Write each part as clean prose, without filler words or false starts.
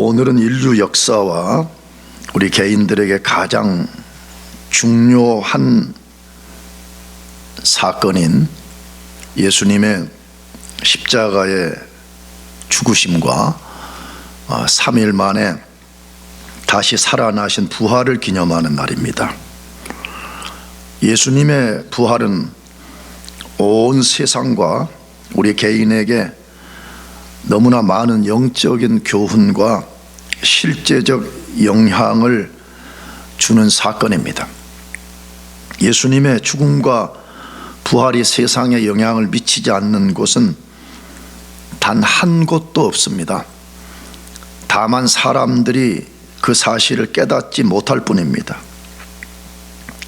오늘은 인류 역사와 우리 개인들에게 가장 중요한 사건인 예수님의 십자가의 죽으심과 3일 만에 다시 살아나신 부활을 기념하는 날입니다. 예수님의 부활은 온 세상과 우리 개인에게 너무나 많은 영적인 교훈과 실제적 영향을 주는 사건입니다. 예수님의 죽음과 부활이 세상에 영향을 미치지 않는 곳은 단 한 곳도 없습니다. 다만 사람들이 그 사실을 깨닫지 못할 뿐입니다.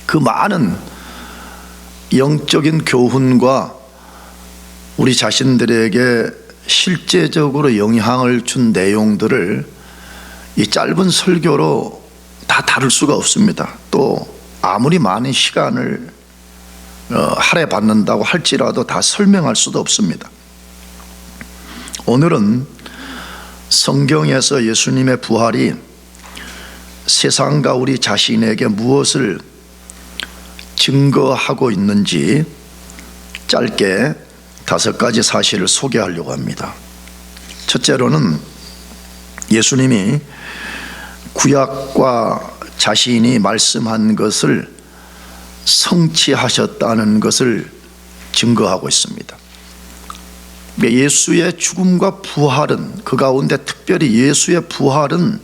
그 많은 영적인 교훈과 우리 자신들에게 실제적으로 영향을 준 내용들을 이 짧은 설교로 다 다룰 수가 없습니다. 또 아무리 많은 시간을 할애받는다고 할지라도 다 설명할 수도 없습니다. 오늘은 성경에서 예수님의 부활이 세상과 우리 자신에게 무엇을 증거하고 있는지 짧게 5가지 사실을 소개하려고 합니다. 첫째로는 예수님이 구약과 자신이 말씀한 것을 성취하셨다는 것을 증거하고 있습니다. 예수의 죽음과 부활은, 그 가운데 특별히 예수의 부활은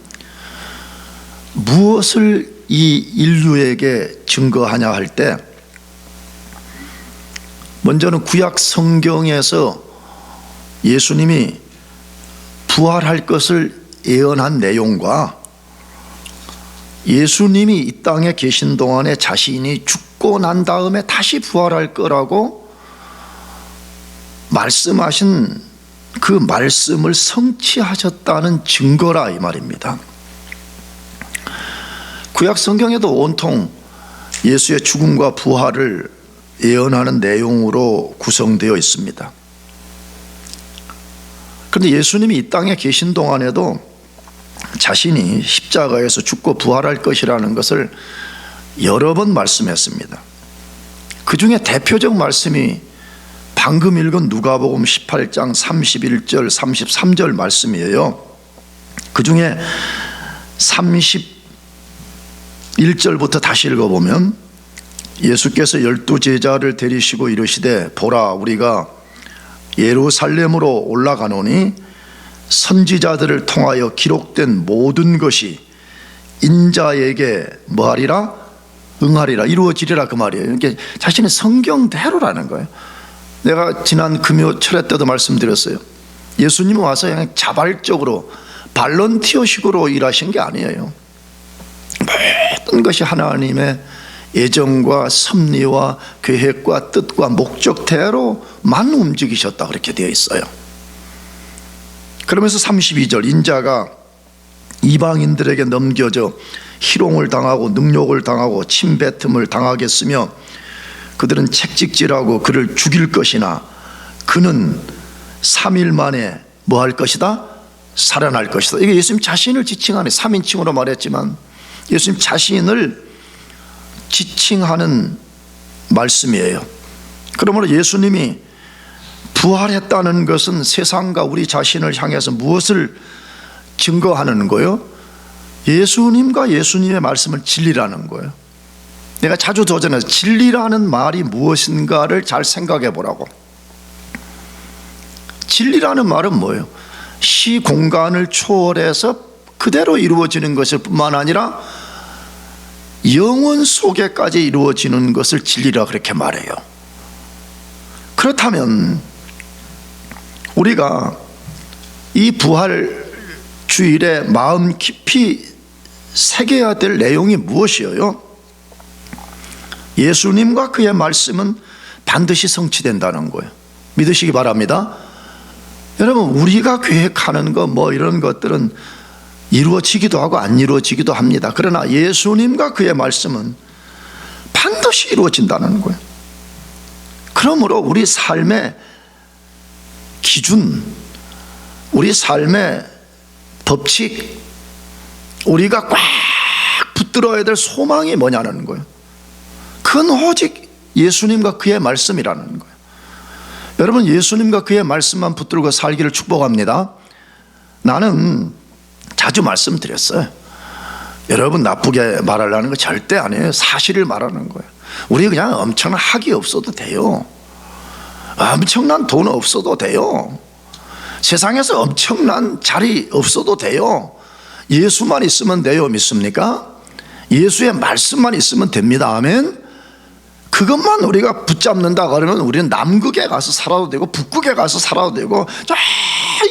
무엇을 이 인류에게 증거하냐 할 때, 먼저는 구약 성경에서 예수님이 부활할 것을 예언한 내용과 예수님이 이 땅에 계신 동안에 자신이 죽고 난 다음에 다시 부활할 거라고 말씀하신 그 말씀을 성취하셨다는 증거라 이 말입니다. 구약 성경에도 온통 예수의 죽음과 부활을 예언하는 내용으로 구성되어 있습니다. 그런데 예수님이 이 땅에 계신 동안에도 자신이 십자가에서 죽고 부활할 것이라는 것을 여러 번 말씀했습니다. 그 중에 대표적 말씀이 방금 읽은 누가복음 18장 31절 33절 말씀이에요. 그 중에 31절부터 다시 읽어보면 예수께서 12제자를 데리시고 이르시되 보라 우리가 예루살렘으로 올라가노니 선지자들을 통하여 기록된 모든 것이 인자에게 뭐하리라? 응하리라, 이루어지리라 그 말이에요. 이게 자신의 성경대로라는 거예요. 내가 지난 금요철회 때도 말씀드렸어요. 예수님은 와서 그냥 자발적으로 발런티어식으로 일하신 게 아니에요. 모든 것이 하나님의 예정과 섭리와 계획과 뜻과 목적대로만 움직이셨다 그렇게 되어 있어요. 그러면서 32절 인자가 이방인들에게 넘겨져 희롱을 당하고 능욕을 당하고 침뱉음을 당하겠으며 그들은 채찍질하고 그를 죽일 것이나 그는 3일 만에 뭐 할 것이다? 살아날 것이다. 이게 예수님 자신을 지칭하는 3인칭으로 말했지만 예수님 자신을 지칭하는 말씀이에요. 그러므로 예수님이 부활했다는 것은 세상과 우리 자신을 향해서 무엇을 증거하는 거예요? 예수님과 예수님의 말씀을 진리라는 거예요. 내가 자주 도전해서 진리라는 말이 무엇인가를 잘 생각해 보라고. 진리라는 말은 뭐예요? 시 공간을 초월해서 그대로 이루어지는 것일 뿐만 아니라 영원 속에까지 이루어지는 것을 진리라 그렇게 말해요. 그렇다면 우리가 이 부활 주일에 마음 깊이 새겨야 될 내용이 무엇이에요? 예수님과 그의 말씀은 반드시 성취된다는 거예요. 믿으시기 바랍니다. 여러분, 우리가 계획하는 거 뭐 이런 것들은 이루어지기도 하고 안 이루어지기도 합니다. 그러나 예수님과 그의 말씀은 반드시 이루어진다는 거예요. 그러므로 우리 삶의 기준, 우리 삶의 법칙, 우리가 꽉 붙들어야 될 소망이 뭐냐는 거예요. 그건 오직 예수님과 그의 말씀이라는 거예요. 여러분, 예수님과 그의 말씀만 붙들고 살기를 축복합니다. 나는 자주 말씀드렸어요. 여러분 나쁘게 말하려는 거 절대 아니에요. 사실을 말하는 거예요. 우리 그냥 엄청난 학위 없어도 돼요. 엄청난 돈 없어도 돼요. 세상에서 엄청난 자리 없어도 돼요. 예수만 있으면 돼요. 믿습니까? 예수의 말씀만 있으면 됩니다. 아멘. 그것만 우리가 붙잡는다 그러면 우리는 남극에 가서 살아도 되고 북극에 가서 살아도 되고 저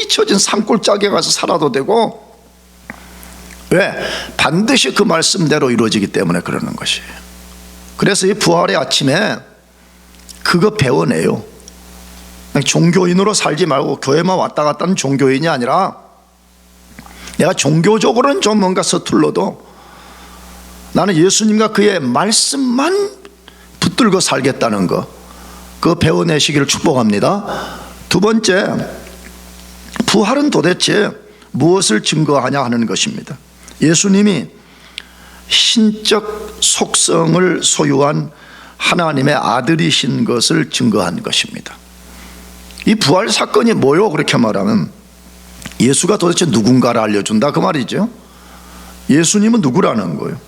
잊혀진 산골짜기에 가서 살아도 되고. 왜? 반드시 그 말씀대로 이루어지기 때문에 그러는 것이에요. 그래서 이 부활의 아침에 그거 배워내요. 종교인으로 살지 말고 교회만 왔다 갔다 하는 종교인이 아니라 내가 종교적으로는 좀 뭔가 서툴러도 나는 예수님과 그의 말씀만 붙들고 살겠다는 거, 그거 배워내시기를 축복합니다. 두 번째, 부활은 도대체 무엇을 증거하냐 하는 것입니다. 예수님이 신적 속성을 소유한 하나님의 아들이신 것을 증거한 것입니다. 이 부활 사건이 뭐요? 그렇게 말하면 예수가 도대체 누군가를 알려준다 그 말이죠. 예수님은 누구라는 거예요?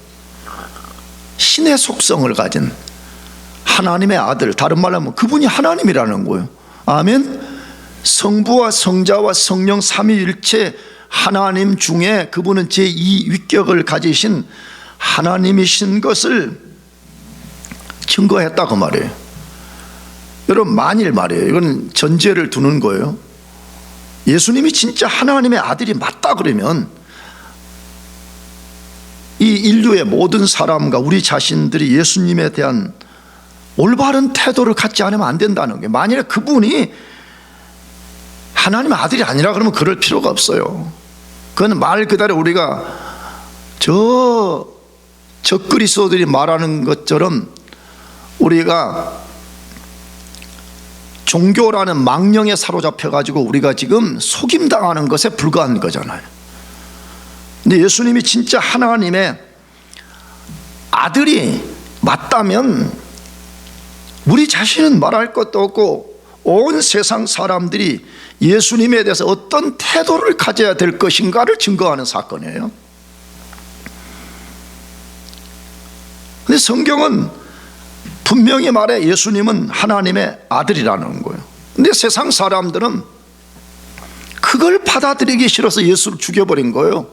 신의 속성을 가진 하나님의 아들, 다른 말로 하면 그분이 하나님이라는 거예요. 아멘. 성부와 성자와 성령 삼위일체 하나님 중에 그분은 제2 위격을 가지신 하나님이신 것을 증거했다 그 말이에요. 여러분, 만일 말이에요, 이건 전제를 두는 거예요. 예수님이 진짜 하나님의 아들이 맞다 그러면 이 인류의 모든 사람과 우리 자신들이 예수님에 대한 올바른 태도를 갖지 않으면 안 된다는 거예요. 만일에 그분이 하나님의 아들이 아니라 그러면 그럴 필요가 없어요. 그건 말 그대로 우리가 저 그리스도들이 말하는 것처럼 우리가 종교라는 망령에 사로잡혀 가지고 우리가 지금 속임당하는 것에 불과한 거잖아요. 근데 예수님이 진짜 하나님의 아들이 맞다면 우리 자신은 말할 것도 없고 온 세상 사람들이 예수님에 대해서 어떤 태도를 가져야 될 것인가를 증거하는 사건이에요. 근데 성경은 분명히 말해 예수님은 하나님의 아들이라는 거예요. 근데 세상 사람들은 그걸 받아들이기 싫어서 예수를 죽여버린 거예요.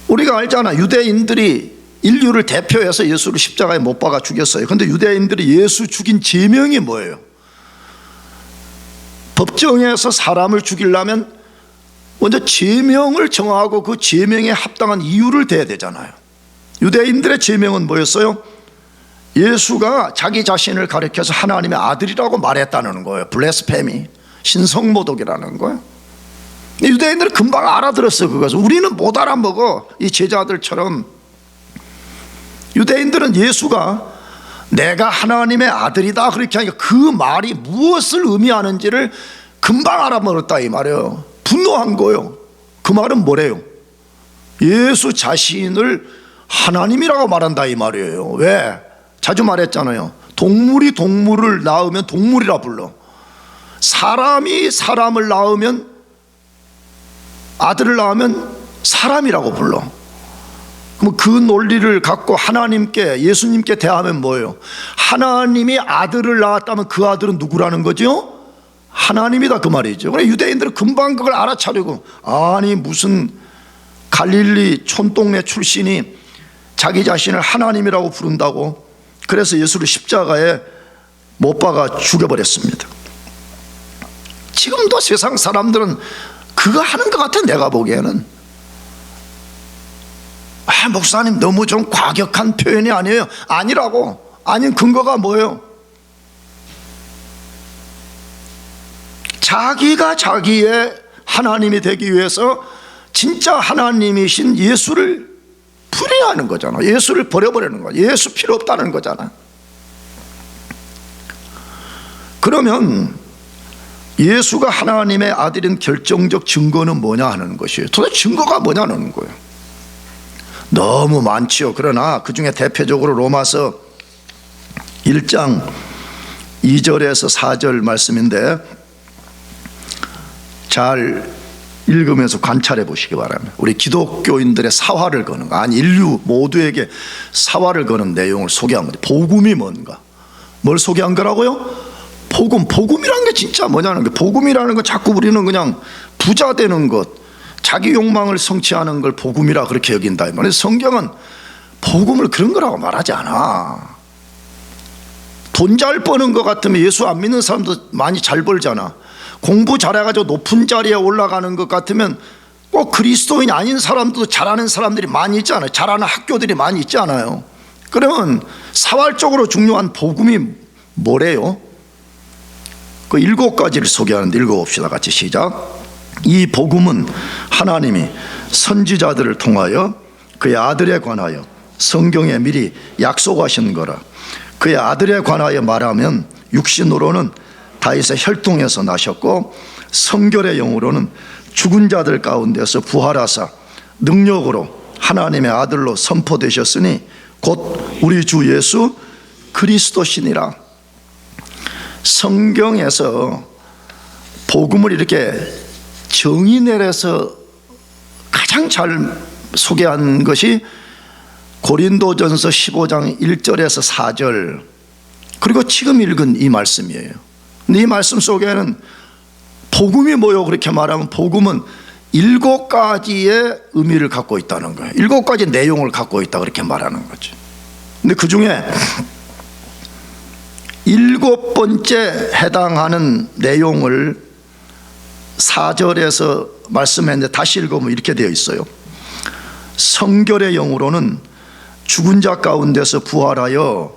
우리가 알잖아. 유대인들이 인류를 대표해서 예수를 십자가에 못 박아 죽였어요. 그런데 유대인들이 예수 죽인 제명이 뭐예요? 법정에서 사람을 죽이려면 먼저 제명을 정하고 그 제명에 합당한 이유를 대야 되잖아요. 유대인들의 제명은 뭐였어요? 예수가 자기 자신을 가리켜서 하나님의 아들이라고 말했다는 거예요. 블레스페미, 신성모독이라는 거예요. 유대인들은 금방 알아들었어요. 그것을. 우리는 못 알아먹어. 이 제자들처럼 유대인들은 예수가 내가 하나님의 아들이다 그렇게 하니까 그 말이 무엇을 의미하는지를 금방 알아먹었다 이 말이에요. 분노한 거예요. 그 말은 뭐래요? 예수 자신을 하나님이라고 말한다 이 말이에요. 왜? 자주 말했잖아요. 동물이 동물을 낳으면 동물이라 불러. 사람이 사람을 낳으면, 아들을 낳으면 사람이라고 불러. 그럼 그 논리를 갖고 하나님께, 예수님께 대하면 뭐예요? 하나님이 아들을 낳았다면 그 아들은 누구라는 거죠? 하나님이다 그 말이죠. 그래 유대인들은 금방 그걸 알아차리고, 아니 무슨 갈릴리 촌동네 출신이 자기 자신을 하나님이라고 부른다고. 그래서 예수를 십자가에 못 박아 죽여버렸습니다. 지금도 세상 사람들은 그거 하는 것 같아. 내가 보기에는 목사님 너무 좀 과격한 표현이 아니에요. 아니라고. 아닌 근거가 뭐예요? 자기가 자기의 하나님이 되기 위해서 진짜 하나님이신 예수를 불의하는 거잖아. 예수를 버려버리는 거야. 예수 필요 없다는 거잖아. 그러면 예수가 하나님의 아들인 결정적 증거는 뭐냐 하는 것이에요. 도대체 증거가 뭐냐는 거예요. 너무 많지요. 그러나 그 중에 대표적으로 로마서 1장 2절에서 4절 말씀인데 잘 읽으면서 관찰해 보시기 바랍니다. 우리 기독교인들의 사활을 거는 거, 아니 인류 모두에게 사활을 거는 내용을 소개한 거죠. 복음이 뭔가, 뭘 소개한 거라고요? 복음이라는 게 진짜 뭐냐는 게, 복음이라는 건 자꾸 우리는 그냥 부자 되는 것, 자기 욕망을 성취하는 걸 복음이라 그렇게 여긴다. 그래서 성경은 복음을 그런 거라고 말하지 않아. 돈 잘 버는 것 같으면 예수 안 믿는 사람도 많이 잘 벌잖아. 공부 잘해가지고 높은 자리에 올라가는 것 같으면 꼭 그리스도인이 아닌 사람도 잘하는 사람들이 많이 있잖아요. 잘하는 학교들이 많이 있지 않아요. 그러면 사활적으로 중요한 복음이 뭐래요? 그 7가지를 소개하는데 읽어봅시다. 같이 시작. 이 복음은 하나님이 선지자들을 통하여 그의 아들에 관하여 성경에 미리 약속하신 거라. 그의 아들에 관하여 말하면 육신으로는 다윗의 혈통에서 나셨고 성결의 영으로는 죽은 자들 가운데서 부활하사 능력으로 하나님의 아들로 선포되셨으니 곧 우리 주 예수 그리스도시니라. 성경에서 복음을 이렇게 정의 내려서 가장 잘 소개한 것이 고린도전서 15장 1절에서 4절, 그리고 지금 읽은 이 말씀이에요. 근데 이 말씀 속에는 복음이 뭐요? 그렇게 말하면 복음은 7가지의 의미를 갖고 있다는 거예요. 7가지 내용을 갖고 있다 그렇게 말하는 거죠. 근데 그 중에 7번째 해당하는 내용을 4절에서 말씀했는데 다시 읽으면 이렇게 되어 있어요. 성결의 영으로는 죽은 자 가운데서 부활하여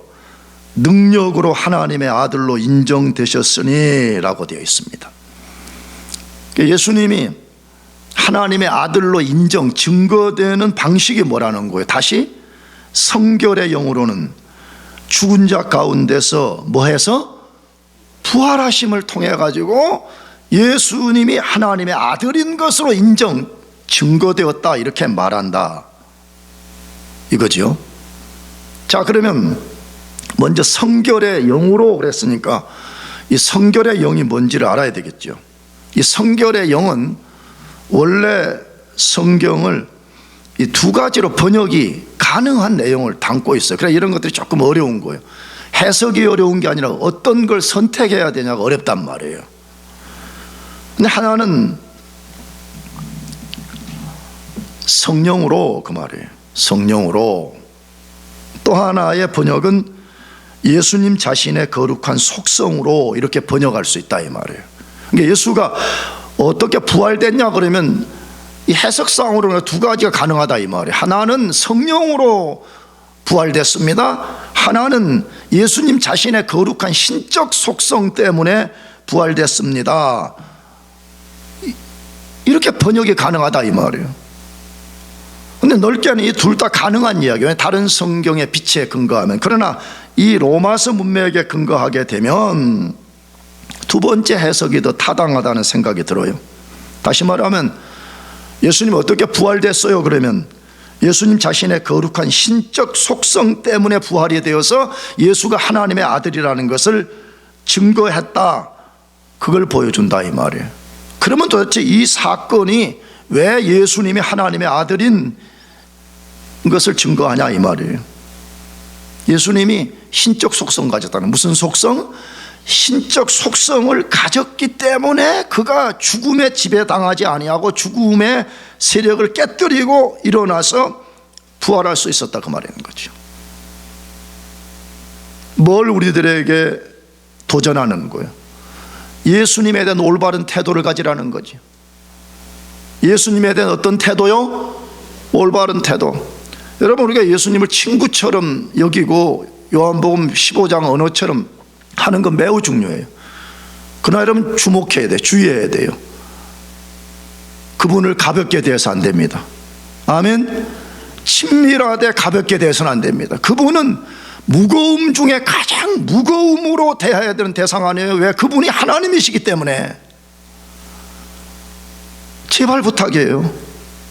능력으로 하나님의 아들로 인정되셨으니 라고 되어 있습니다. 예수님이 하나님의 아들로 인정, 증거되는 방식이 뭐라는 거예요? 다시 성결의 영으로는 죽은 자 가운데서 뭐해서 부활하심을 통해 가지고 예수님이 하나님의 아들인 것으로 인정, 증거되었다 이렇게 말한다 이거죠. 자, 그러면 먼저 성결의 영으로 그랬으니까 이 성결의 영이 뭔지를 알아야 되겠죠. 이 성결의 영은 원래 성경을 이 2가지로 번역이 가능한 내용을 담고 있어요. 그래서 이런 것들이 조금 어려운 거예요. 해석이 어려운 게 아니라 어떤 걸 선택해야 되냐가 어렵단 말이에요. 근데 하나는 성령으로, 그 말이에요. 성령으로. 또 하나의 번역은 예수님 자신의 거룩한 속성으로 이렇게 번역할 수 있다 이 말이에요. 그러니까 예수가 어떻게 부활됐냐 그러면 이 해석상으로는 2가지가 가능하다 이 말이에요. 하나는 성령으로 부활됐습니다. 하나는 예수님 자신의 거룩한 신적 속성 때문에 부활됐습니다. 이렇게 번역이 가능하다 이 말이에요. 근데 넓게는 이 둘 다 가능한 이야기예요. 다른 성경의 빛에 근거하면. 그러나 이 로마서 문맥에 근거하게 되면 2번째 해석이 더 타당하다는 생각이 들어요. 다시 말하면 예수님 어떻게 부활됐어요? 그러면 예수님 자신의 거룩한 신적 속성 때문에 부활이 되어서 예수가 하나님의 아들이라는 것을 증거했다, 그걸 보여준다 이 말이에요. 그러면 도대체 이 사건이 왜 예수님이 하나님의 아들인 것을 증거하냐 이 말이에요. 예수님이 신적 속성 가졌다는, 무슨 속성? 신적 속성을 가졌기 때문에 그가 죽음에 지배당하지 아니하고 죽음의 세력을 깨뜨리고 일어나서 부활할 수 있었다 그 말이는 거죠. 뭘 우리들에게 도전하는 거예요? 예수님에 대한 올바른 태도를 가지라는 거죠. 예수님에 대한 어떤 태도요? 올바른 태도. 여러분, 우리가 예수님을 친구처럼 여기고 요한복음 15장 언어처럼 하는 건 매우 중요해요. 그러나 여러분 주목해야 돼요. 주의해야 돼요. 그분을 가볍게 대해서 안 됩니다. 아멘. 친밀하되 가볍게 대해서는 안 됩니다. 그분은 무거움 중에 가장 무거움으로 대해야 되는 대상 아니에요. 왜? 그분이 하나님이시기 때문에. 제발 부탁이에요.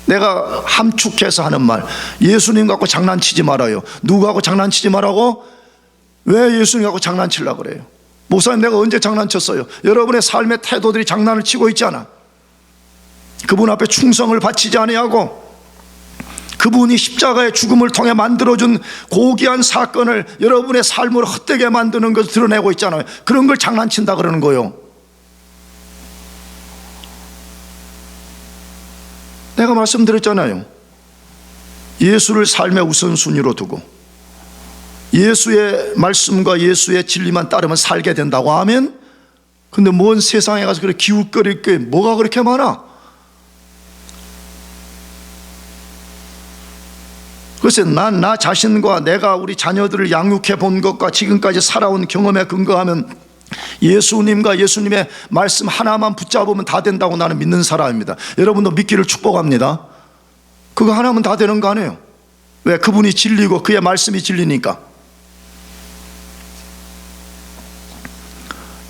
내가 함축해서 하는 말, 예수님 갖고 장난치지 말아요. 누구하고 장난치지 말라고? 왜 예수님 갖고 장난치려고 그래요? 목사님, 내가 언제 장난쳤어요? 여러분의 삶의 태도들이 장난을 치고 있잖아. 그분 앞에 충성을 바치지 아니하고, 그분이 십자가의 죽음을 통해 만들어준 고귀한 사건을 여러분의 삶을 헛되게 만드는 것을 드러내고 있잖아요. 그런 걸 장난친다 그러는 거예요. 내가 말씀드렸잖아요. 예수를 삶의 우선순위로 두고 예수의 말씀과 예수의 진리만 따르면 살게 된다고 하면, 근데 뭔 세상에 가서 그렇게 기웃거릴 게 뭐가 그렇게 많아? 글쎄, 난 나 자신과 내가 우리 자녀들을 양육해 본 것과 지금까지 살아온 경험에 근거하면 예수님과 예수님의 말씀 하나만 붙잡으면 다 된다고 나는 믿는 사람입니다. 여러분도 믿기를 축복합니다. 그거 하나면 다 되는 거 아니에요? 왜? 그분이 진리고 그의 말씀이 진리니까.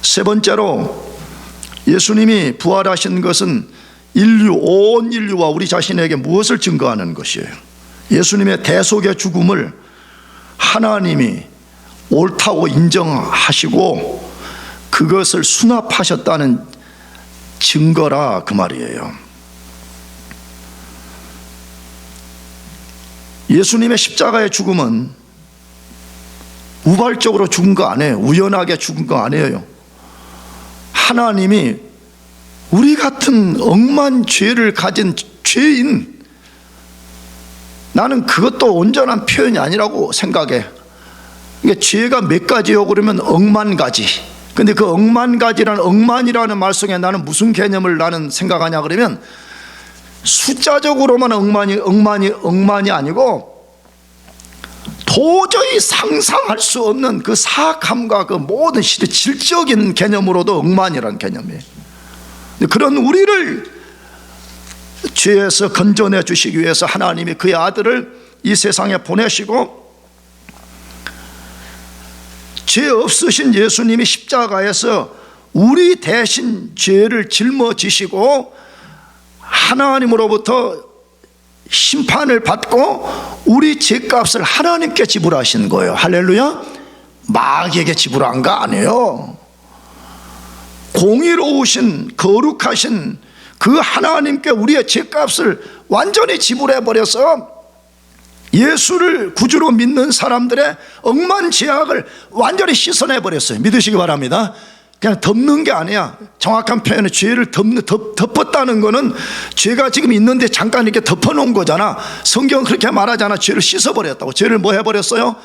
세 번째로, 예수님이 부활하신 것은 온 인류와 우리 자신에게 무엇을 증거하는 것이에요? 예수님의 대속의 죽음을 하나님이 옳다고 인정하시고 그것을 수납하셨다는 증거라, 그 말이에요. 예수님의 십자가의 죽음은 우발적으로 죽은 거 아니에요. 우연하게 죽은 거 아니에요. 하나님이 우리 같은 억만 죄를 가진 죄인, 나는 그것도 온전한 표현이 아니라고 생각해. 그러니까 죄가 몇 가지요? 그러면 억만 가지. 근데 그 억만 가지라는, 억만이라는 말 속에 나는 무슨 개념을 나는 생각하냐 그러면, 숫자적으로만 억만이 아니고 도저히 상상할 수 없는 그 사악함과 그 모든 시대 질적인 개념으로도 억만이라는 개념이에요. 그런 우리를 죄에서 건져내 주시기 위해서 하나님이 그의 아들을 이 세상에 보내시고, 죄 없으신 예수님이 십자가에서 우리 대신 죄를 짊어지시고 하나님으로부터 심판을 받고 우리 죄값을 하나님께 지불하신 거예요. 할렐루야. 마귀에게 지불한 거 아니에요. 공의로우신 거룩하신 그 하나님께 우리의 죄값을 완전히 지불해 버려서 예수를 구주로 믿는 사람들의 억만 죄악을 완전히 씻어내 버렸어요. 믿으시기 바랍니다. 그냥 덮는 게 아니야. 정확한 표현은 죄를 덮었다는 거는 죄가 지금 있는데 잠깐 이렇게 덮어놓은 거잖아. 성경은 그렇게 말하잖아. 죄를 씻어버렸다고. 죄를 뭐 해버렸어요?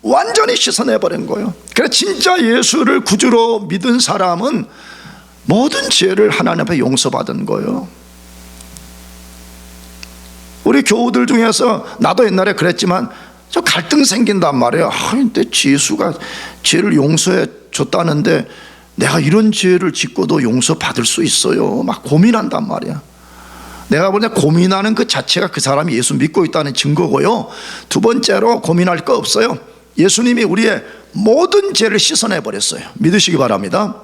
완전히 씻어내버린 거예요. 그래서 진짜 예수를 구주로 믿은 사람은 모든 죄를 하나님 앞에 용서받은 거예요. 우리 교우들 중에서 나도 옛날에 그랬지만 저 갈등 생긴단 말이에요. 근데 예수가 죄를 용서해 줬다는데 내가 이런 죄를 짓고도 용서받을 수 있어요? 막 고민한단 말이야. 내가 볼 때 고민하는 그 자체가 그 사람이 예수 믿고 있다는 증거고요. 두 번째로 고민할 거 없어요. 예수님이 우리의 모든 죄를 씻어내 버렸어요. 믿으시기 바랍니다.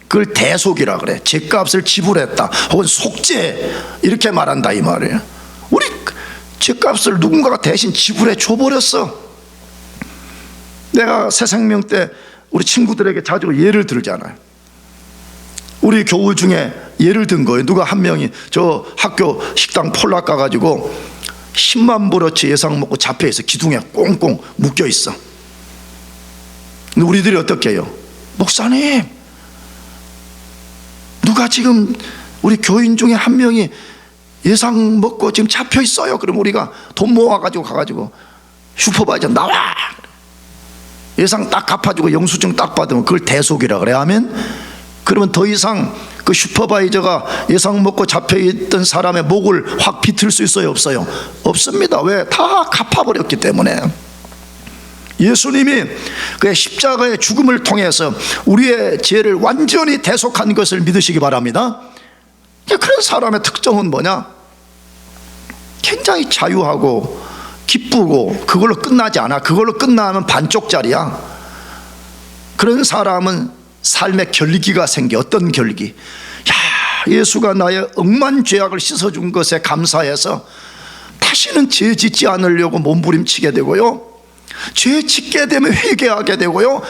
그걸 대속이라 그래. 죄값을 지불했다, 혹은 속죄, 이렇게 말한다 이 말이에요. 우리 죄값을 누군가가 대신 지불해 줘버렸어. 내가 새 생명 때 우리 친구들에게 자주 예를 들잖아요. 우리 교우 중에 예를 든 거예요. 누가 한 명이 저 학교 식당 폴락 가가지고 10만 불어치 예상 먹고 잡혀있어. 기둥에 꽁꽁 묶여있어. 근데 우리들이 어떻게 해요? 목사님, 누가 지금 우리 교인 중에 한 명이 예상 먹고 지금 잡혀있어요. 그럼 우리가 돈 모아가지고 가가지고 슈퍼바이저 나와, 예상 딱 갚아주고 영수증 딱 받으면 그걸 대속이라 그래. 하면 그러면 더 이상 그 슈퍼바이저가 예상 먹고 잡혀있던 사람의 목을 확 비틀 수 있어요? 없어요? 없습니다. 왜? 다 갚아버렸기 때문에. 예수님이 그의 십자가의 죽음을 통해서 우리의 죄를 완전히 대속한 것을 믿으시기 바랍니다. 그런 사람의 특징은 뭐냐? 굉장히 자유하고 기쁘고 그걸로 끝나지 않아. 그걸로 끝나면 반쪽짜리야. 그런 사람은 삶의 결기가 생겨. 어떤 결기? 야, 예수가 나의 억만 죄악을 씻어준 것에 감사해서 다시는 죄 짓지 않으려고 몸부림치게 되고요, 죄 짓게 되면 회개하게 되고요,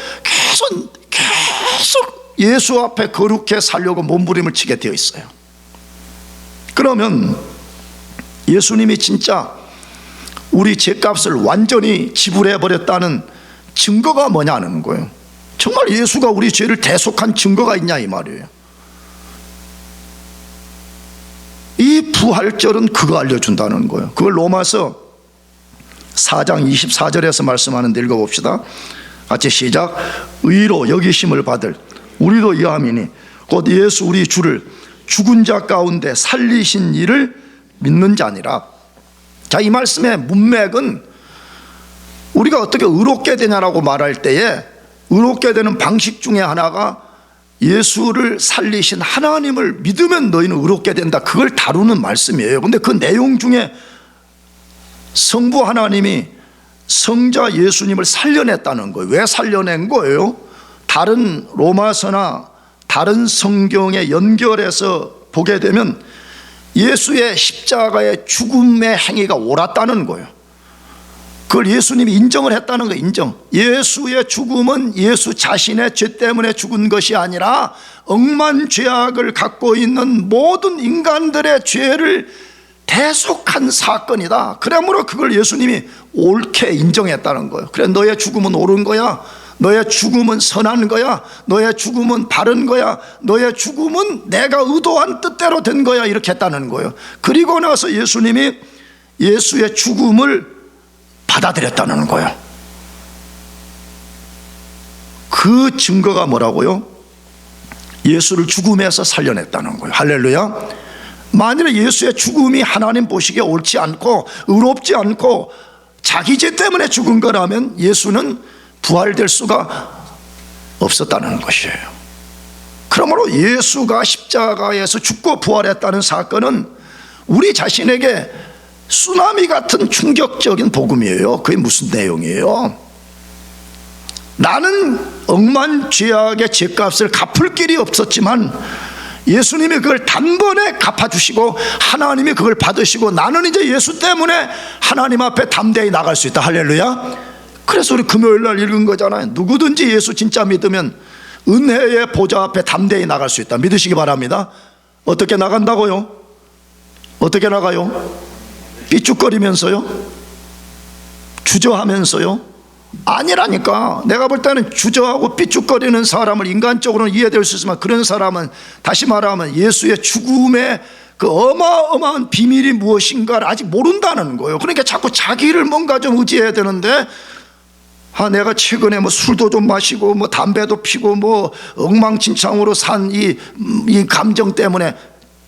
계속 예수 앞에 거룩해 살려고 몸부림을 치게 되어 있어요. 그러면 예수님이 진짜 우리 죄값을 완전히 지불해 버렸다는 증거가 뭐냐는 거예요. 정말 예수가 우리 죄를 대속한 증거가 있냐 이 말이에요. 이 부활절은 그거 알려준다는 거예요. 그걸 로마서 4장 24절에서 말씀하는데 읽어봅시다. 같이 시작. 의로 여기심을 받을 우리도 이함이니 곧 예수 우리 주를 죽은 자 가운데 살리신 이를 믿는 자니라. 자, 이 말씀의 문맥은 우리가 어떻게 의롭게 되냐라고 말할 때에 의롭게 되는 방식 중에 하나가 예수를 살리신 하나님을 믿으면 너희는 의롭게 된다, 그걸 다루는 말씀이에요. 근데 그 내용 중에 성부 하나님이 성자 예수님을 살려냈다는 거예요. 왜 살려낸 거예요? 다른 로마서나 다른 성경에 연결해서 보게 되면 예수의 십자가의 죽음의 행위가 옳았다는 거예요. 그걸 예수님이 인정을 했다는 거예요. 인정. 예수의 죽음은 예수 자신의 죄 때문에 죽은 것이 아니라 억만 죄악을 갖고 있는 모든 인간들의 죄를 대속한 사건이다. 그러므로 그걸 예수님이 옳게 인정했다는 거예요. 그래, 너의 죽음은 옳은 거야, 너의 죽음은 선한 거야, 너의 죽음은 바른 거야, 너의 죽음은 내가 의도한 뜻대로 된 거야, 이렇게 했다는 거예요. 그리고 나서 예수님이 예수의 죽음을 받아들였다는 거예요. 그 증거가 뭐라고요? 예수를 죽음에서 살려냈다는 거예요. 할렐루야. 만일에 예수의 죽음이 하나님 보시기에 옳지 않고 의롭지 않고 자기 죄 때문에 죽은 거라면 예수는 부활될 수가 없었다는 것이에요. 그러므로 예수가 십자가에서 죽고 부활했다는 사건은 우리 자신에게 쓰나미 같은 충격적인 복음이에요. 그게 무슨 내용이에요? 나는 억만 죄악의 죄값을 갚을 길이 없었지만 예수님이 그걸 단번에 갚아주시고 하나님이 그걸 받으시고 나는 이제 예수 때문에 하나님 앞에 담대히 나갈 수 있다. 할렐루야. 그래서 우리 금요일날 읽은 거잖아요. 누구든지 예수 진짜 믿으면 은혜의 보좌 앞에 담대히 나갈 수 있다. 믿으시기 바랍니다. 어떻게 나간다고요? 어떻게 나가요? 삐죽거리면서요? 주저하면서요? 아니라니까. 내가 볼 때는 주저하고 삐죽거리는 사람을 인간적으로는 이해될 수 있지만 그런 사람은 다시 말하면 예수의 죽음의 그 어마어마한 비밀이 무엇인가를 아직 모른다는 거예요. 그러니까 자꾸 자기를 뭔가 좀 의지해야 되는데, 내가 최근에 뭐 술도 좀 마시고 뭐 담배도 피고 뭐 엉망진창으로 산 이 감정 때문에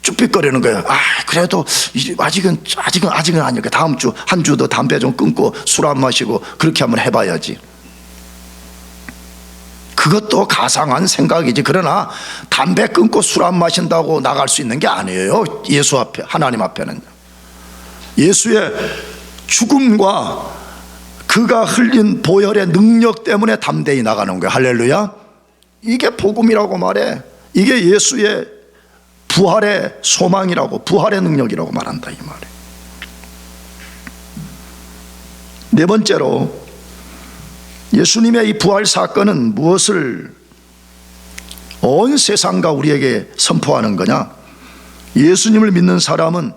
쭈삣거리는 거예요. 그래도 아직은 아니니까 다음 주 한 주 더 담배 좀 끊고 술 안 마시고 그렇게 한번 해봐야지. 그것도 가상한 생각이지. 그러나 담배 끊고 술 안 마신다고 나갈 수 있는 게 아니에요. 예수 앞에, 하나님 앞에는. 예수의 죽음과 그가 흘린 보혈의 능력 때문에 담대히 나가는 거예요. 할렐루야. 이게 복음이라고 말해. 이게 예수의 부활의 소망이라고, 부활의 능력이라고 말한다 이 말이에요. 네 번째로 예수님의 이 부활 사건은 무엇을 온 세상과 우리에게 선포하는 거냐? 예수님을 믿는 사람은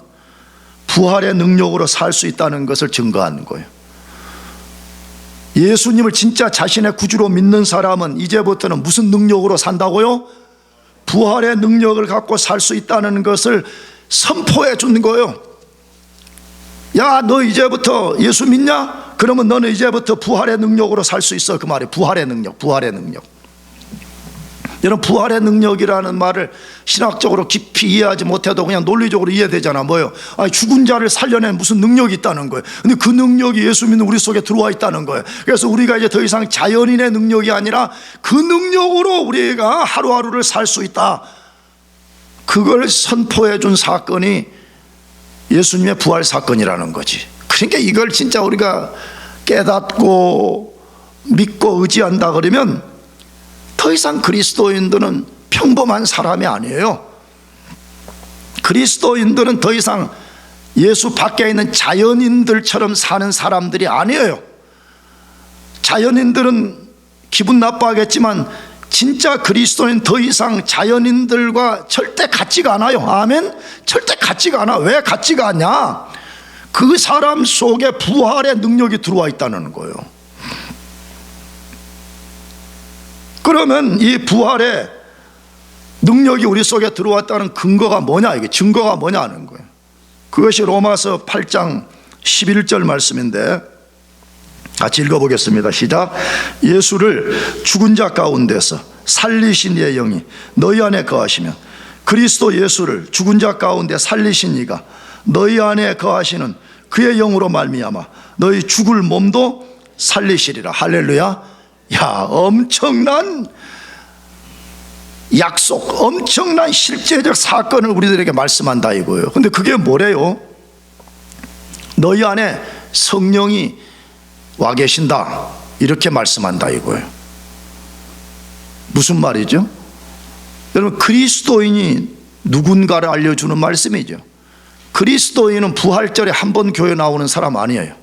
부활의 능력으로 살 수 있다는 것을 증거하는 거예요. 예수님을 진짜 자신의 구주로 믿는 사람은 이제부터는 무슨 능력으로 산다고요? 부활의 능력을 갖고 살 수 있다는 것을 선포해 주는 거예요. 야, 너 이제부터 예수 믿냐? 그러면 너는 이제부터 부활의 능력으로 살 수 있어. 그 말이 부활의 능력, 부활의 능력. 여러분, 부활의 능력이라는 말을 신학적으로 깊이 이해하지 못해도 그냥 논리적으로 이해되잖아. 뭐예요? 죽은 자를 살려낸 무슨 능력이 있다는 거예요. 근데 그 능력이 예수 믿는 우리 속에 들어와 있다는 거예요. 그래서 우리가 이제 더 이상 자연인의 능력이 아니라 그 능력으로 우리가 하루하루를 살 수 있다. 그걸 선포해 준 사건이 예수님의 부활 사건이라는 거지. 그러니까 이걸 진짜 우리가 깨닫고 믿고 의지한다 그러면 더 이상 그리스도인들은 평범한 사람이 아니에요. 그리스도인들은 더 이상 예수 밖에 있는 자연인들처럼 사는 사람들이 아니에요. 자연인들은 기분 나빠하겠지만 진짜 그리스도인 더 이상 자연인들과 절대 같지가 않아요. 아멘? 절대 같지가 않아. 왜 같지가 않냐? 그 사람 속에 부활의 능력이 들어와 있다는 거예요. 그러면 이 부활의 능력이 우리 속에 들어왔다는 근거가 뭐냐, 이게 증거가 뭐냐 하는 거예요. 그것이 로마서 8장 11절 말씀인데 같이 읽어보겠습니다. 시작. 예수를 죽은 자 가운데서 살리신 이의 영이 너희 안에 거하시면 그리스도 예수를 죽은 자 가운데 살리신 이가 너희 안에 거하시는 그의 영으로 말미암아 너희 죽을 몸도 살리시리라. 할렐루야. 야, 엄청난 약속, 엄청난 실제적 사건을 우리들에게 말씀한다 이거예요. 근데 그게 뭐래요? 너희 안에 성령이 와 계신다 이렇게 말씀한다 이거예요. 무슨 말이죠? 여러분, 그리스도인이 누군가를 알려주는 말씀이죠. 그리스도인은 부활절에 한 번 교회 나오는 사람 아니에요.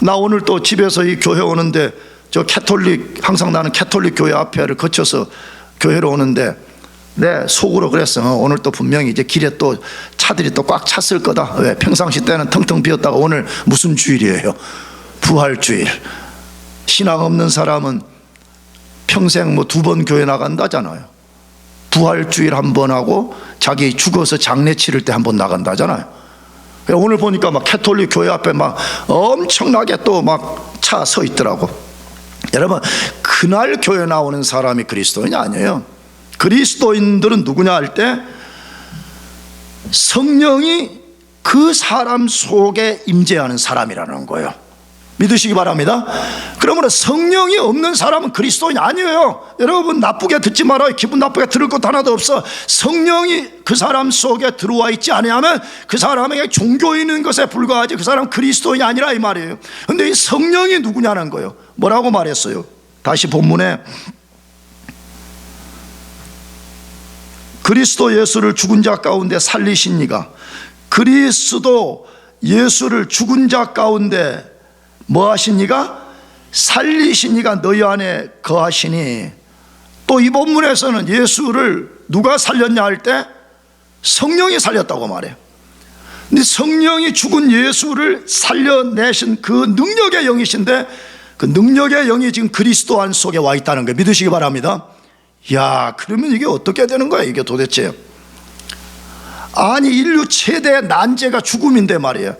나 오늘 또 집에서 이 교회 오는데 저 캐톨릭, 항상 나는 캐톨릭 교회 앞에를 거쳐서 교회로 오는데 내 속으로 그랬어. 오늘 또 분명히 이제 길에 또 차들이 또 꽉 찼을 거다. 왜? 평상시 때는 텅텅 비었다가 오늘 무슨 주일이에요? 부활주일. 신앙 없는 사람은 평생 뭐 2번 교회 나간다잖아요. 부활주일 한 번 하고 자기 죽어서 장례 치를 때 한 번 나간다잖아요. 오늘 보니까 막 캐톨릭 교회 앞에 막 엄청나게 또 막 차 서 있더라고. 여러분, 그날 교회 나오는 사람이 그리스도인이 아니에요. 그리스도인들은 누구냐 할 때 성령이 그 사람 속에 임재하는 사람이라는 거예요. 믿으시기 바랍니다. 그러므로 성령이 없는 사람은 그리스도인이 아니에요. 여러분, 나쁘게 듣지 말아요. 기분 나쁘게 들을 것 하나도 없어. 성령이 그 사람 속에 들어와 있지 않으면 그 사람에게 종교인인 것에 불과하지 그 사람은 그리스도인이 아니라 이 말이에요. 그런데 이 성령이 누구냐는 거예요. 뭐라고 말했어요? 다시 본문에 그리스도 예수를 죽은 자 가운데 살리신 이가 그리스도 예수를 죽은 자 가운데 뭐 하신 이가? 살리신 이가 너희 안에 거하시니. 또 이 본문에서는 예수를 누가 살렸냐 할 때 성령이 살렸다고 말해요. 근데 성령이 죽은 예수를 살려내신 그 능력의 영이신데 그 능력의 영이 지금 그리스도 안 속에 와 있다는 거 믿으시기 바랍니다. 야, 그러면 이게 어떻게 되는 거야 이게 도대체? 아니, 인류 최대의 난제가 죽음인데 말이에요.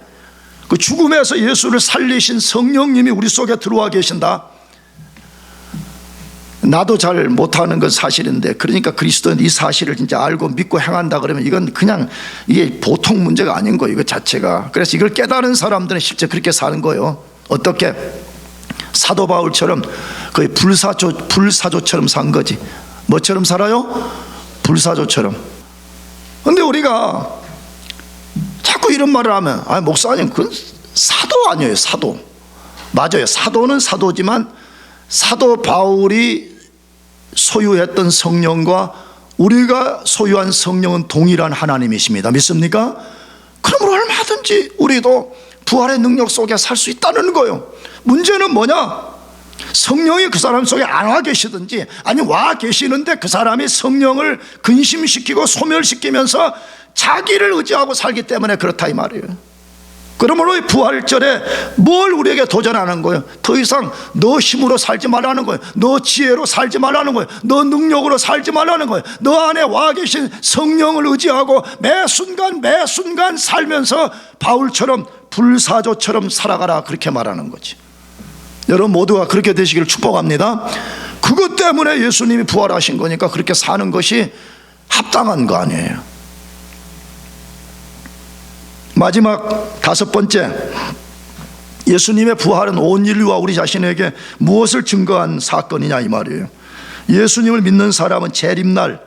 그 죽음에서 예수를 살리신 성령님이 우리 속에 들어와 계신다. 나도 잘 못하는 건 사실인데, 그러니까 그리스도는 이 사실을 진짜 알고 믿고 행한다 그러면 이건 그냥 이게 보통 문제가 아닌 거예요, 이거 자체가. 그래서 이걸 깨달은 사람들은 실제 그렇게 사는 거예요. 어떻게? 사도 바울처럼 거의 불사조처럼 산 거지. 뭐처럼 살아요? 불사조처럼. 근데 우리가 자꾸 이런 말을 하면, 아, 목사님 그건 사도 아니에요. 사도. 맞아요. 사도는 사도지만 사도 바울이 소유했던 성령과 우리가 소유한 성령은 동일한 하나님이십니다. 믿습니까? 그러므로 얼마든지 우리도 부활의 능력 속에 살 수 있다는 거예요. 문제는 뭐냐? 성령이 그 사람 속에 안 와 계시든지 아니 와 계시는데 그 사람이 성령을 근심시키고 소멸시키면서 자기를 의지하고 살기 때문에 그렇다 이 말이에요. 그러므로 이 부활절에 뭘 우리에게 도전하는 거예요? 더 이상 너 힘으로 살지 말라는 거예요. 너 지혜로 살지 말라는 거예요. 너 능력으로 살지 말라는 거예요. 너 안에 와 계신 성령을 의지하고 매 순간 살면서 바울처럼 불사조처럼 살아가라, 그렇게 말하는 거지. 여러분 모두가 그렇게 되시기를 축복합니다. 그것 때문에 예수님이 부활하신 거니까 그렇게 사는 것이 합당한 거 아니에요. 마지막 5번째, 예수님의 부활은 온 인류와 우리 자신에게 무엇을 증거한 사건이냐 이 말이에요. 예수님을 믿는 사람은 재림날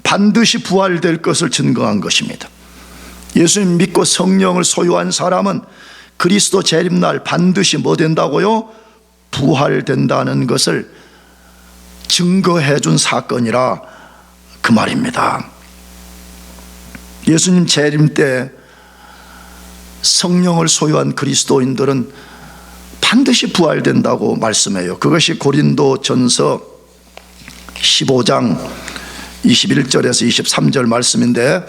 반드시 부활될 것을 증거한 것입니다. 예수님 믿고 성령을 소유한 사람은 그리스도 재림날 반드시 뭐 된다고요? 부활된다는 것을 증거해 준 사건이라 그 말입니다. 예수님 재림 때 성령을 소유한 그리스도인들은 반드시 부활된다고 말씀해요. 그것이 고린도전서 15장 21절에서 23절 말씀인데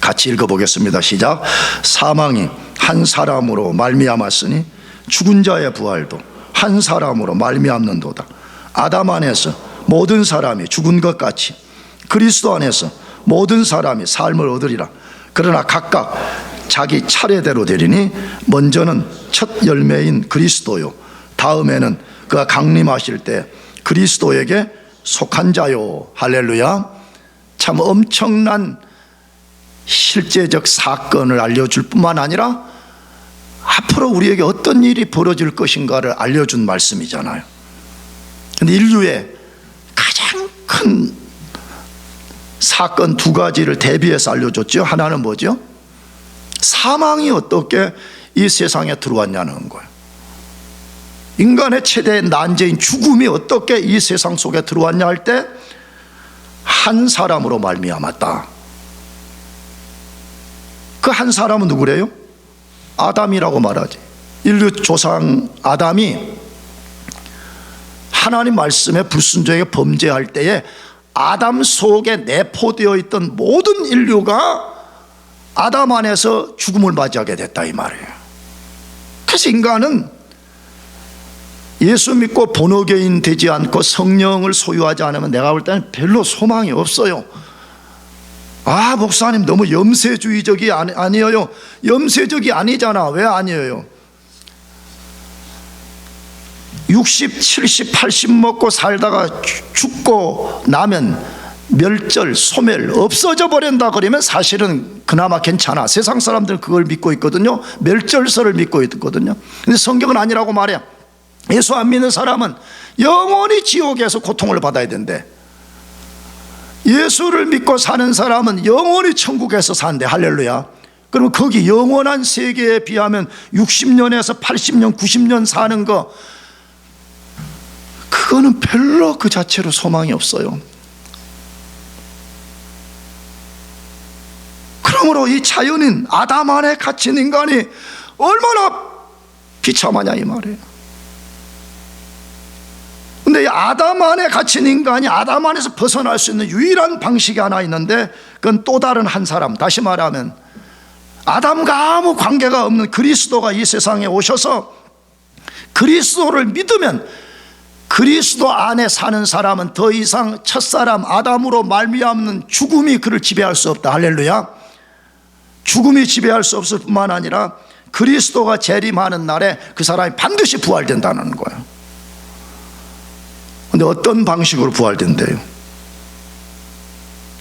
같이 읽어보겠습니다. 시작. 사망이 한 사람으로 말미암았으니 죽은 자의 부활도 한 사람으로 말미암는도다. 아담 안에서 모든 사람이 죽은 것 같이 그리스도 안에서 모든 사람이 삶을 얻으리라. 그러나 각각 자기 차례대로 되리니 먼저는 첫 열매인 그리스도요, 다음에는 그가 강림하실 때 그리스도에게 속한 자요. 할렐루야. 참 엄청난 실제적 사건을 알려줄 뿐만 아니라 앞으로 우리에게 어떤 일이 벌어질 것인가를 알려준 말씀이잖아요. 그런데 인류의 가장 큰 사건 두 가지를 대비해서 알려줬죠. 하나는 뭐죠? 사망이 어떻게 이 세상에 들어왔냐는 거예요. 인간의 최대 난제인 죽음이 어떻게 이 세상 속에 들어왔냐 할 때 한 사람으로 말미암았다. 그 한 사람은 누구래요? 아담이라고 말하지. 인류 조상 아담이 하나님 말씀에 불순종하게 범죄할 때에 아담 속에 내포되어 있던 모든 인류가 아담 안에서 죽음을 맞이하게 됐다 이 말이에요. 그래서 인간은 예수 믿고 본어교인 되지 않고 성령을 소유하지 않으면 내가 볼 때는 별로 소망이 없어요. 아, 목사님 너무 염세주의적이 아니에요. 염세적이 아니잖아. 왜 아니에요? 60, 70, 80 먹고 살다가 죽고 나면 멸절, 소멸, 없어져 버린다 그러면 사실은 그나마 괜찮아. 세상 사람들은 그걸 믿고 있거든요. 멸절설을 믿고 있거든요. 근데 성경은 아니라고 말해요. 예수 안 믿는 사람은 영원히 지옥에서 고통을 받아야 된대. 예수를 믿고 사는 사람은 영원히 천국에서 산대. 할렐루야. 그러면 거기 영원한 세계에 비하면 60년에서 80년, 90년 사는 거, 그거는 별로 그 자체로 소망이 없어요. 그러므로 이 자연인 아담 안에 갇힌 인간이 얼마나 비참하냐 이 말이에요. 근데 이 아담 안에 갇힌 인간이 아담 안에서 벗어날 수 있는 유일한 방식이 하나 있는데 그건 또 다른 한 사람, 다시 말하면 아담과 아무 관계가 없는 그리스도가 이 세상에 오셔서 그리스도를 믿으면 그리스도 안에 사는 사람은 더 이상 첫사람 아담으로 말미암는 죽음이 그를 지배할 수 없다. 할렐루야. 죽음이 지배할 수 없을 뿐만 아니라 그리스도가 재림하는 날에 그 사람이 반드시 부활된다는 거예요. 근데 어떤 방식으로 부활된대요?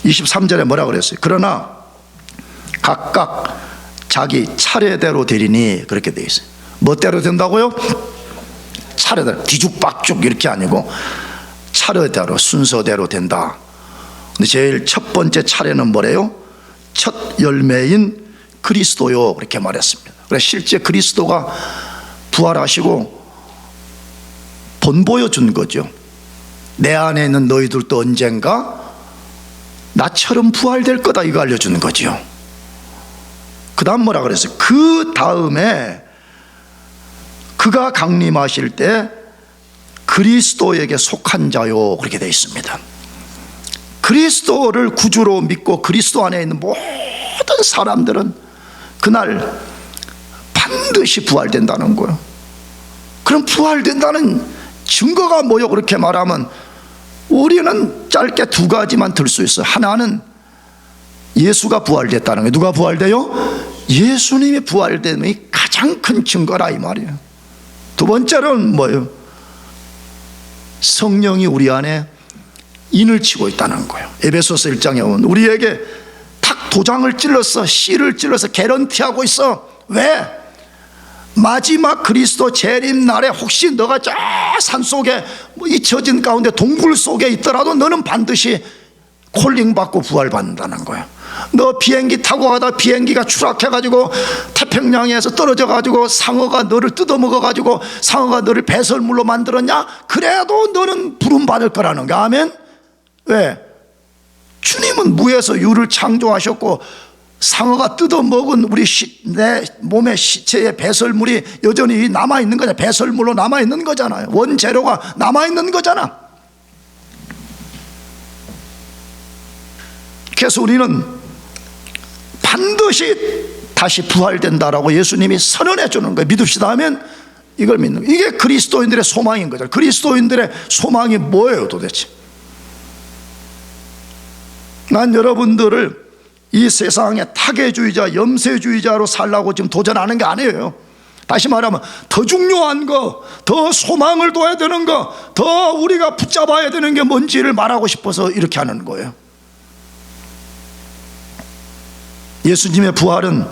23절에 뭐라 그랬어요? 그러나 각각 자기 차례대로 되리니, 그렇게 돼 있어요. 뭐대로 된다고요? 차례대로, 뒤죽박죽 이렇게 아니고 차례대로, 순서대로 된다. 근데 제일 첫 번째 차례는 뭐래요? 첫 열매인 그리스도요, 그렇게 말했습니다. 그래서 실제 그리스도가 부활하시고 본보여 준 거죠. 내 안에 있는 너희들도 언젠가 나처럼 부활될 거다, 이거 알려주는 거죠. 그 다음 뭐라 그랬어요? 그 다음에 그가 강림하실 때 그리스도에게 속한 자요, 그렇게 되어 있습니다. 그리스도를 구주로 믿고 그리스도 안에 있는 모든 사람들은 그날 반드시 부활된다는 거예요. 그럼 부활된다는 증거가 뭐요? 그렇게 말하면 우리는 짧게 두 가지만 들 수 있어요. 하나는 예수가 부활됐다는 거예요. 누가 부활돼요? 예수님이 부활됨이 가장 큰 증거라 이 말이에요. 두 번째는 뭐예요? 성령이 우리 안에 인을 치고 있다는 거예요. 에베소서 1장에 보면 우리에게 탁 도장을 찔러서 씨를 찔러서 개런티하고 있어. 왜? 마지막 그리스도 재림 날에 혹시 너가 저 산속에 잊혀진 가운데 동굴 속에 있더라도 너는 반드시 콜링 받고 부활받는다는 거예요. 너 비행기 타고 가다 비행기가 추락해가지고 태평양에서 떨어져가지고 상어가 너를 뜯어먹어가지고 상어가 너를 배설물로 만들었냐? 그래도 너는 부름받을 거라는 거. 아멘? 왜? 주님은 무에서 유를 창조하셨고 상어가 뜯어먹은 내 몸의 시체의 배설물이 여전히 남아있는 거잖아요. 배설물로 남아있는 거잖아요. 원재료가 남아있는 거잖아. 그래서 우리는 반드시 다시 부활된다라고 예수님이 선언해 주는 거예요. 믿읍시다 하면 이걸 믿는 거예요. 이게 그리스도인들의 소망인 거죠. 그리스도인들의 소망이 뭐예요 도대체? 난 여러분들을 이 세상의 타계주의자, 염세주의자로 살라고 지금 도전하는 게 아니에요. 다시 말하면 더 중요한 거, 더 소망을 둬야 되는 거, 더 우리가 붙잡아야 되는 게 뭔지를 말하고 싶어서 이렇게 하는 거예요. 예수님의 부활은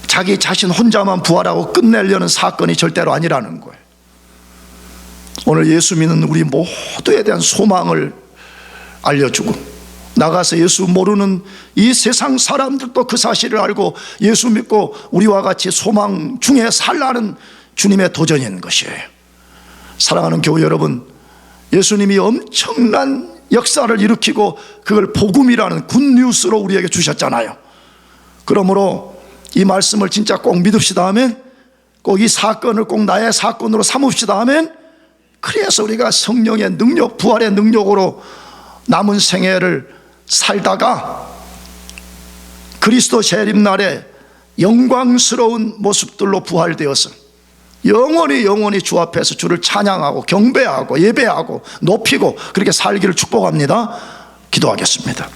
자기 자신 혼자만 부활하고 끝내려는 사건이 절대로 아니라는 거예요. 오늘 예수 믿는 우리 모두에 대한 소망을 알려주고, 나가서 예수 모르는 이 세상 사람들도 그 사실을 알고 예수 믿고 우리와 같이 소망 중에 살라는 주님의 도전인 것이에요. 사랑하는 교회 여러분, 예수님이 엄청난 역사를 일으키고 그걸 복음이라는 굿뉴스로 우리에게 주셨잖아요. 그러므로 이 말씀을 진짜 꼭 믿읍시다 하면, 꼭 이 사건을 꼭 나의 사건으로 삼읍시다 하면, 그래서 우리가 성령의 능력, 부활의 능력으로 남은 생애를 살다가 그리스도 재림날에 영광스러운 모습들로 부활되어서 영원히 주 앞에서 주를 찬양하고 경배하고 예배하고 높이고 그렇게 살기를 축복합니다. 기도하겠습니다.